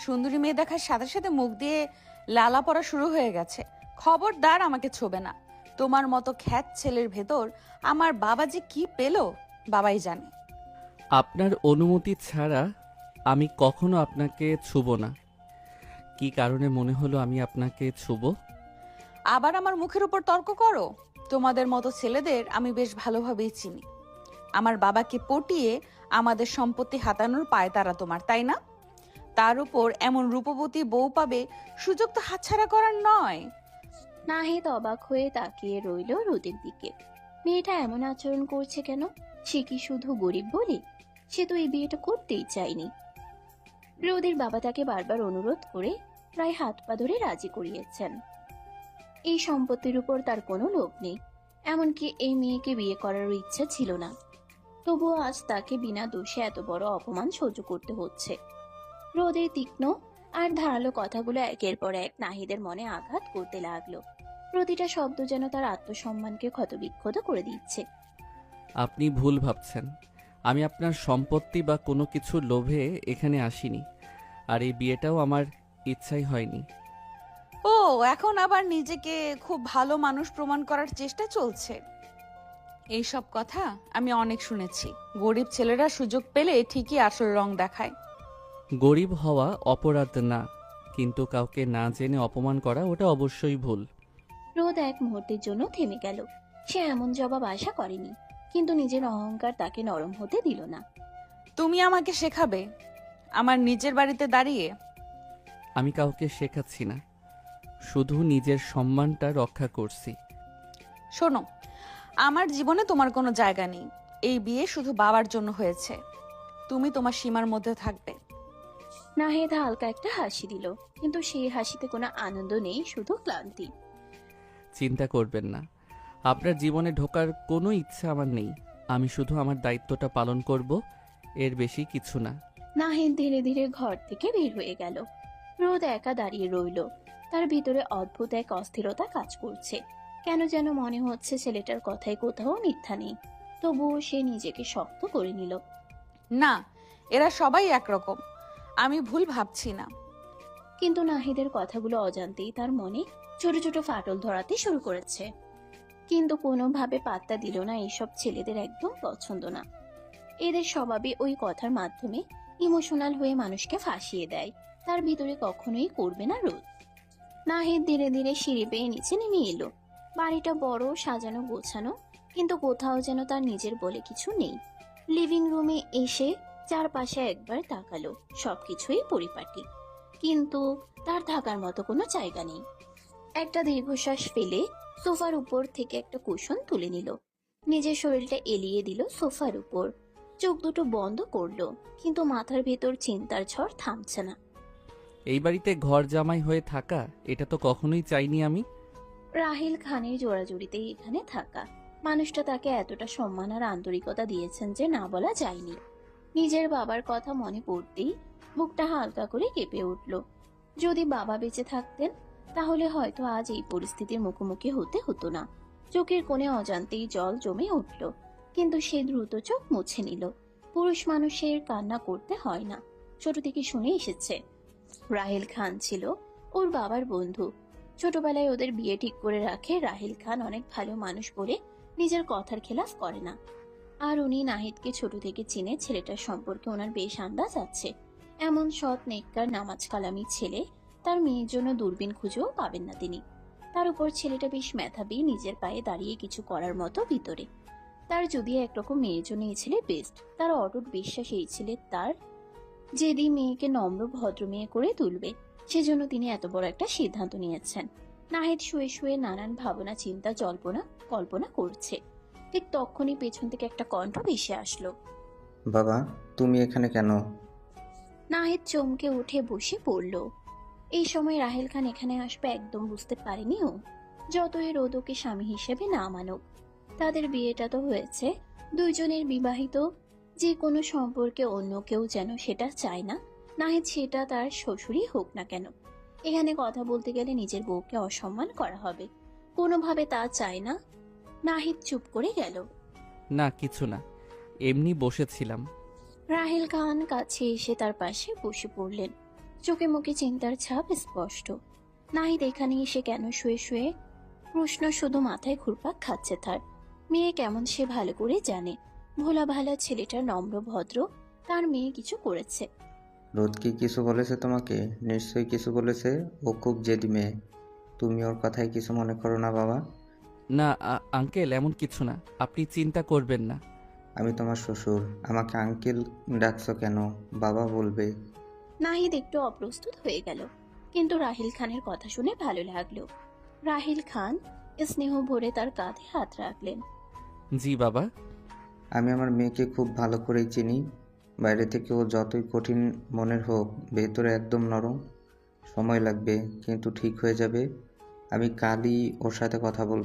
সুন্দরী মেয়ে দেখার সাথে সাথে মুখ দিয়ে লালা পড়া শুরু হয়ে গেছে। খবরদার আমাকে ছোবে না। তোমার মতো খ্যাত ছেলের ভেতর আমার বাবা যে কি পেল বাবাই জানে। আপনার অনুমতি ছাড়া আমি কখনো আপনাকে ছুব না। কি কারণে মনে হলো আমি আপনাকে ছুব? আবার আমার মুখের উপর তর্ক করো। তোমাদের মতো ছেলেদের আমি বেশ ভালোভাবেই চিনি। আমার বাবাকে পটিয়ে আমাদের সম্পত্তি হাতানোর পায়তারা তোমার, তাই না? তার উপর এমন রূপবতী বউ পাবে, সুযোগ তো হাতছাড়া করার নয়। নাহিদ অবাক হয়ে তাকিয়ে রইল রোদের দিকে। মেয়েটা এমন আচরণ করছে কেন? সে কি শুধু গরিব বলে? সে তো এই বিয়েটা করতেই চায়নি। রোদের বাবা তাকে বারবার অনুরোধ করে প্রায় হাত পা ধরে রাজি করিয়েছেন। এই সম্পত্তির উপর তার কোনো লোভ নেই, এমনকি এই মেয়েকে বিয়ে করারও ইচ্ছা ছিল না। তবুও আজ তাকে বিনা দোষে এত বড় অপমান সহ্য করতে হচ্ছে। রোদের তীক্ষ্ণ আর ধারালো কথাগুলো একের পর এক নাহিদের মনে আঘাত করতে লাগলো। প্রতিটা শব্দ যেন তার আত্মসম্মানকে ক্ষতবিক্ষত করে দিচ্ছে। আপনি ভুল ভাবছেন। আমি আপনার সম্পত্তি বা কোনো কিছুর লোভে এখানে আসিনি। আর এই বিয়েটাও আমার ইচ্ছাই হয়নি। ও, এখন আবার নিজেকে খুব ভালো মানুষ প্রমাণ করার চেষ্টা চলছে। এই সব কথা আমি অনেক শুনেছি। গরিব ছেলেরা সুযোগ পেলে ঠিকই আসল রং দেখায়। গরিব হওয়া অপরাধ না, কিন্তু কাউকে না জেনে অপমান করা ওটা অবশ্যই ভুল। রোদ এক মুহূর্তের জন্য থেমে গেল। সে এমন জবাব আশা করেনি, কিন্তু নিজের অহংকার তাকে নরম হতে দিল না। তুমি আমাকে শেখাবে আমার নিজের বাড়িতে দাঁড়িয়ে? আমি কাউকে শেখাচ্ছি না, শুধু নিজের সম্মানটা রক্ষা করছি। শোনো, আমার জীবনে তোমার কোনো জায়গা নেই। এই বিয়ে শুধু বাবার জন্য হয়েছে। তুমি তোমার সীমার মধ্যে থাকবে। নাহিদ হালকা একটা হাসি দিল, কিন্তু সেই হাসিতে কোনো আনন্দ নেই, শুধু ক্লান্তি। চিন্তা করবেন না, আপনার জীবনে ঢোকার কোনো ইচ্ছা আমার নেই। আমি শুধু আমার দায়িত্বটা পালন করব, এর বেশি কিছু না। নাহিদ ধীরে ধীরে ঘর থেকে বের হয়ে গেল। রোদ একা দাঁড়িয়ে রইল। তার ভিতরে অদ্ভুত এক অস্থিরতা কাজ করছে। কেন যেন মনে হচ্ছে ছেলেটার কথায় কোথাও মিথ্যা নেই। তবুও সে নিজেকে শক্ত করে নিল। না, এরা সবাই একরকম। আমি ভুল ভাবছি না। কিন্তু নাহিদের কথাগুলো অজান্তেই তার মনে ছোট ছোট ফাটল ধরাতে শুরু করেছে। কিন্তু কোনোভাবে পাত্তা দিল না। এইসব ছেলেদের একদম পছন্দ না। এদের স্বভাবে ওই কথার মাধ্যমে ইমোশনাল হয়ে মানুষকে ফাঁসিয়ে দেয়। তার ভিতরে কখনোই করবে না রোদ। নাহিদ ধীরে ধীরে সিঁড়ি বেয়ে নিচে নেমে এলো। বাড়িটা বড়, সাজানো গোছানো, কিন্তু কোথাও যেন তার নিজের বলে কিছু নেই। লিভিং রুমে এসে চারপাশে একবার তাকালো। সবকিছুই পরিপাটি, কিন্তু তার থাকার মতো কোনো জায়গা নেই। একটা দীর্ঘশ্বাস ফেলে সোফার উপর থেকে একটা কুশন তুলে নিল। নিজের শরীরটা এলিয়ে দিল সোফার উপর। চোখ দুটো বন্ধ করলো, কিন্তু মাথার ভেতর চিন্তার ঝড় থামছে না। এই বাড়িতে ঘর জামাই হয়ে থাকা, এটা তো কখনোই চাইনি আমি। রাহিল খানের জোড়াজুড়িতেই এখানে থাকা। মানুষটা তাকে এতটা সম্মান আর আন্তরিকতা দিয়েছেন যে না বলা যায়নি। নিজের বাবার কথা মনে পড়তেই বুকটা হালকা করে কেঁপে উঠল। যদি বাবা বেঁচে থাকতেন, তাহলে হয়তো আজ এই পরিস্থিতির মুখোমুখি হতে হতো না। চোখের কোণে অজান্তেই জল জমে উঠল, কিন্তু সে দ্রুত চোখ মুছে নিল। পুরুষ মানুষের কান্না করতে হয় না, ছোট থেকে শুনে এসেছে। রাহিল খান ছিল ওর বাবার বন্ধু। ছোটবেলায় ওদের বিয়ে ঠিক করে রাখে। রাহিল খান অনেক ভালো মানুষ বলে নিজের কথার খেলাফ করে না। আর উনি নাহিদকে ছোট থেকে চিনে। ছেলেটার সম্পর্কে ওনার বেশ আন্দাজ আছে। এমন সৎ নেককার নামাজ কালামি ছেলে তার মেয়ের জন্য দূরবীন খুঁজেও পাবেন না তিনি। তার উপর ছেলেটা বেশ মেধাবী, নিজের পায়ে দাঁড়িয়ে কিছু করার মতো ভিতরে। তার যদিও একরকম মেয়ের জন্য এই ছেলে বেস্ট। তার অটুট বিশ্বাস এই ছেলে তার যেদি মেয়েকে নম্র ভদ্র মেয়ে করে তুলবে। সেজন্য তিনি এত বড় একটা সিদ্ধান্ত নিয়েছেন। নাহিদ শুয়ে শুয়ে নানান ভাবনা, চিন্তা, জল্পনা কল্পনা করছে। ঠিক তখনই পেছন থেকে একটা কণ্ঠ ভেসে আসলো। বাবা, তুমি এখানে কেন? নাহিদ চমকে উঠে বসে পড়ল। এই সময় রাহেল খান এখানে আসবে একদম বুঝতে পারেনি ও। যতই রোদ ওকে স্বামী হিসেবে না মানুক, তাদের বিয়েটা তো হয়েছে। দুইজনের বিবাহিত। যে কোনো সম্পর্কে অন্য কেউ যেন সেটা চায় না। নাহিদ সেটা তার শ্বশুরই হোক না কেন। এখানে কথা বলতে গেলে নিজের বউকে অসম্মান করা হবে, কোনোভাবে তা চায় না। নাহিদ চুপ করে গেল। না, কিছু না, এমনি বসেছিলাম। রাহেল খান কাছে এসে তার পাশে বসে পড়লেন। চোখে মুখে চিন্তার ছাপ স্পষ্ট। নাহিদ এখানে এসে কেন শুয়ে শুয়ে? প্রশ্ন শুধু মাথায় ঘুরপাক খাচ্ছে তার। মেয়ে কেমন সে ভালো করে জানে। ভোলা ভালা ছেলেটা নম্র ভদ্র, তার মেয়ে কিছু করেছে। রোদ কি কিছু বলেছে তোমাকে? নিশ্চয়ই কিছু বলেছে। ও খুব জেদি মেয়ে। তুমি ওর কথায় কিছু মনে করো না বাবা। না আঙ্কেল, এমন কিছু না, আপনি চিন্তা করবেন না। আমি তোমার শ্বশুর, আমাকে আঙ্কেল ডাকছো কেন? বাবা বলবে। নাহিদ একটু অপ্রস্তুত হয়ে গেল, কিন্তু রাহিল খানের কথা শুনে ভালো লাগলো। রাহিল খান স্নেহ ভরে তার কাঁধে হাত রাখলেন। জি বাবা। আমি আমার মেয়েকে খুব ভালো করেই চিনি। বাইরে থেকে ও যতই কঠিন মনের হোক, ভেতরে একদম নরম। সময় লাগবে, কিন্তু ঠিক হয়ে যাবে। আমি কালই ওর সাথে কথা বলবো।